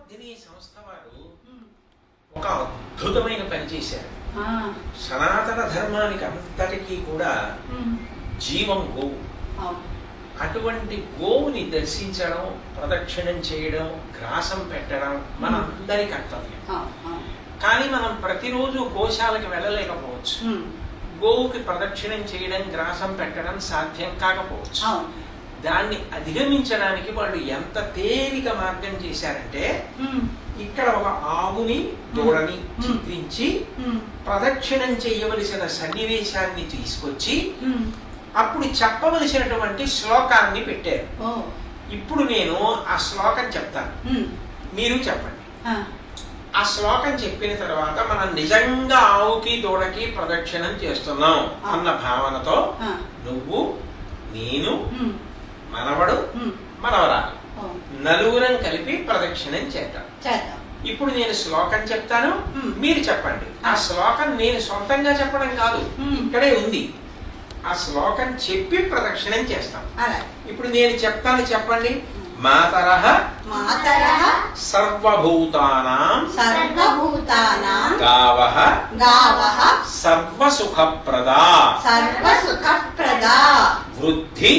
విద్యావర్ధిని సంస్థ వారు ఒక అద్భుతమైన పని చేశారు. సనాతన ధర్మానికి అంతటికీ కూడా జీవం గోవు. అటువంటి గోవుని దర్శించడం, ప్రదక్షిణం చేయడం, గ్రాసం పెట్టడం మనందరి కర్తవ్యం. కానీ మనం ప్రతిరోజు గోశాలకు వెళ్ళలేకపోవచ్చు. గోవుకి ప్రదక్షిణం చేయడం, గ్రాసం పెట్టడం సాధ్యం కాకపోవచ్చు. దాన్ని అధిగమించడానికి వాళ్ళు ఎంత తేలిక మార్గం చేశారంటే, ఇక్కడ ఒక ఆవుని దూడని చిత్రించి ప్రదక్షిణం చేయవలసిన సన్నివేశాన్ని తీసుకొచ్చి అప్పుడు చెప్పవలసినటువంటి శ్లోకాన్ని పెట్టారు. ఇప్పుడు నేను ఆ శ్లోకం చెప్తాను, మీరు చెప్పండి. ఆ శ్లోకం చెప్పిన తర్వాత మనం నిజంగా ఆవుకి దూడకి ప్రదక్షిణం చేస్తున్నాం అన్న భావనతో నువ్వు, నేను, మనవడు, మనవరాలు నలుగురం కలిపి ప్రదక్షిణం చేద్దాం. ఇప్పుడు నేను శ్లోకం చెప్తాను, మీరు చెప్పండి. ఆ శ్లోకం నేను సొంతంగా చెప్పడం కాదు, ఇక్కడే ఉంది. ఆ శ్లోకం చెప్పి ప్రదక్షిణం చేస్తాం. ఇప్పుడు నేను చెప్తాను, చెప్పండి. మాతరః సర్వభూతానాం గావః సర్వసుఖప్రదా వృద్ధి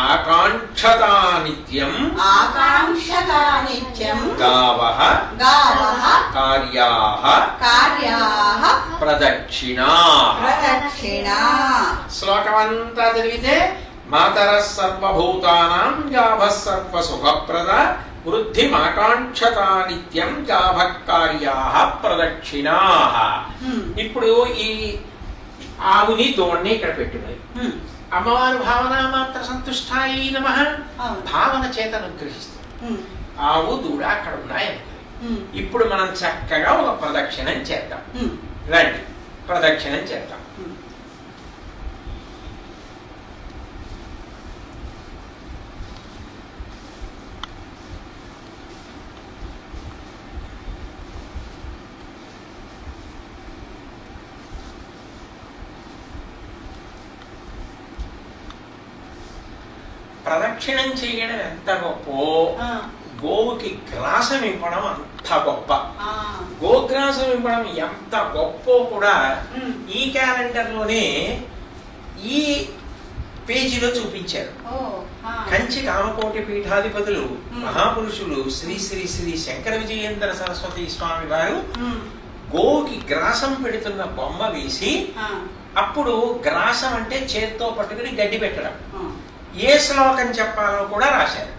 ఆకాంక్షతా నిత్యం గావః కార్యాః ప్రదక్షిణాః. శ్లోకమంతా చదివితే మాతరః సర్వభూతానాం గావః సర్వసుఖప్రదా వృద్ధిమాకాంక్షతా నిత్యం గావః కార్యాః ప్రదక్షిణాః. ఇప్పుడు ఈ ఆవుని దూడని ఇక్కడ పెట్టున్నాయి. అమ్మవారు భావన మాత్ర సంతుష్టాయి నమః భావన చేత అనుగ్రహిస్తుంది. ఆవు దూడ అక్కడ ఉన్నాయనుకో. ఇప్పుడు మనం చక్కగా ఒక ప్రదక్షిణం చేద్దాం. రండి, ప్రదక్షిణం చేద్దాం. ప్రదక్షిణం చేయడం ఎంత గొప్ప, గోవుకి గ్రాసం ఇవ్వడం అంత గొప్ప. గోగ్రాసం ఇవ్వడం ఎంత గొప్ప కూడా ఈ క్యాలెండర్ లోనే ఈ పేజీలో చూపించారు. కంచి కామకోటి పీఠాధిపతులు మహాపురుషులు శ్రీ శ్రీ శ్రీ శంకర విజయేంద్ర సరస్వతి స్వామి వారు గోవుకి గ్రాసం పెడుతున్న బొమ్మ వేసి, అప్పుడు గ్రాసం అంటే చేత్తో పట్టుకుని గడ్డి పెట్టడం, ఏ శ్లోకం చెప్పాలో కూడా రాశారు.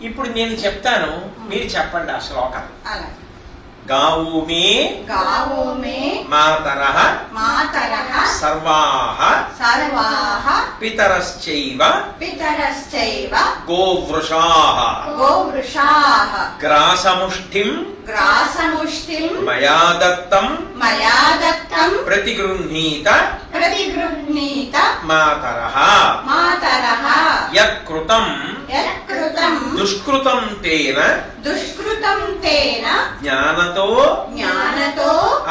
ఇప్పుడు నేను చెప్తాను, మీరు చెప్పండి ఆ శ్లోకం. గావు మే మాతరః సర్వాః పితరశ్చైవ గోవృషాః గ్రాసముష్టిం మయా దత్తం ప్రతిగృహ్ణీత మాతరః యత్కృతం దుష్కృతం తేన జ్ఞానతో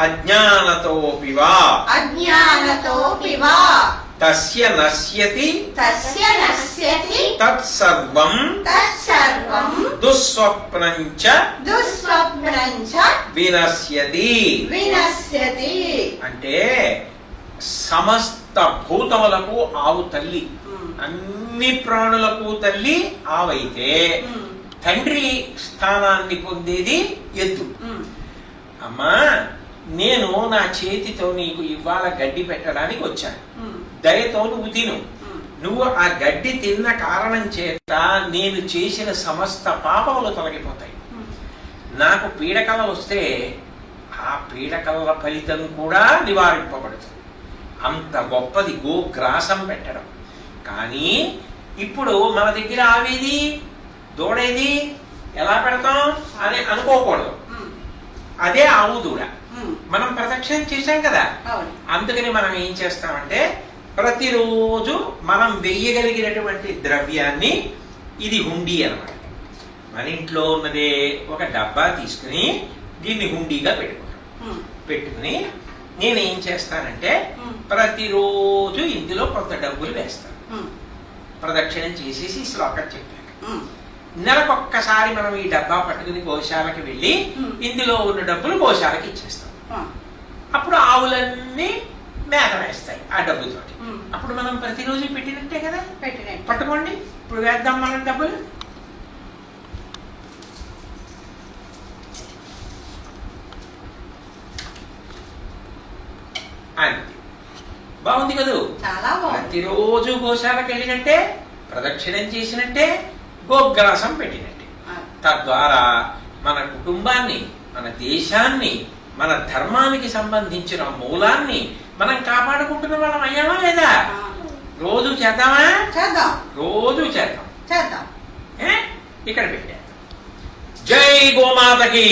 అజ్ఞానతోపి వా తస్య నశ్యతి తత్సర్వం దుస్వప్నం చ వినశ్యతి. అంటే సమస్త భూతములకు ఆవు తల్లి, అన్ని ప్రాణులకు తల్లి ఆవైతే తండ్రి స్థానాన్ని పొందేది ఎద్దు. అమ్మా, నేను నా చేతితో నీకు ఇవాళ గడ్డి పెట్టడానికి వచ్చాను. దయతో నువ్వు తిను. నువ్వు ఆ గడ్డి తిన్న కారణం చేత నేను చేసిన సమస్త పాపములు తొలగిపోతాయి. నాకు పీడకల వస్తే ఆ పీడకల ఫలితం కూడా నివారింపబడుతుంది. అంత గొప్పది గోగ్రాసం పెట్టడం. కానీ ఇప్పుడు మన దగ్గర ఆవేది దూడేది ఎలా పెడతాం అని అనుకోకూడదు. అదే ఆవు దూడ మనం ప్రదక్షిణం చేశాం కదా. అందుకని మనం ఏం చేస్తామంటే, ప్రతిరోజు మనం వెయ్యగలిగినటువంటి ద్రవ్యాన్ని, ఇది హుండీ అన్నమాట, మన ఇంట్లో ఉన్నదే ఒక డబ్బా తీసుకుని దీన్ని హుండీగా పెట్టుకుని నేనేం చేస్తానంటే, ప్రతిరోజు ఇందులో కొంత డబ్బులు వేస్తాను. ప్రదక్షిణం చేసేసి శ్లోకం చెప్పాక నెలకొక్కసారి మనం ఈ డబ్బా పట్టుకుని గోశాలకి వెళ్ళి ఇందులో ఉన్న డబ్బులు గోశాలకి ఇచ్చేస్తాం. అప్పుడు ఆవులన్నీ మేత వేస్తాయి ఆ డబ్బుతో. అప్పుడు మనం ప్రతిరోజు పెట్టినట్టే కదా. పట్టుకోండి, ఇప్పుడు వేద్దాం మనం డబ్బులు. అంతే, బాగుంది కదూ. ప్రతిరోజు గోశాలకు వెళ్ళినట్టే, ప్రదక్షిణం చేసినట్టే, గోగ్రాసం పెట్టినట్టే. తద్వారా మన కుటుంబాన్ని, మన దేశాన్ని, మన ధర్మానికి సంబంధించిన మూలాన్ని మనం కాపాడుకుంటున్న వాళ్ళం అయ్యామా లేదా? రోజు చేద్దామా? చేద్దాం, రోజు చేద్దాం. ఇక్కడ పెట్టా. జై గోమాతకి.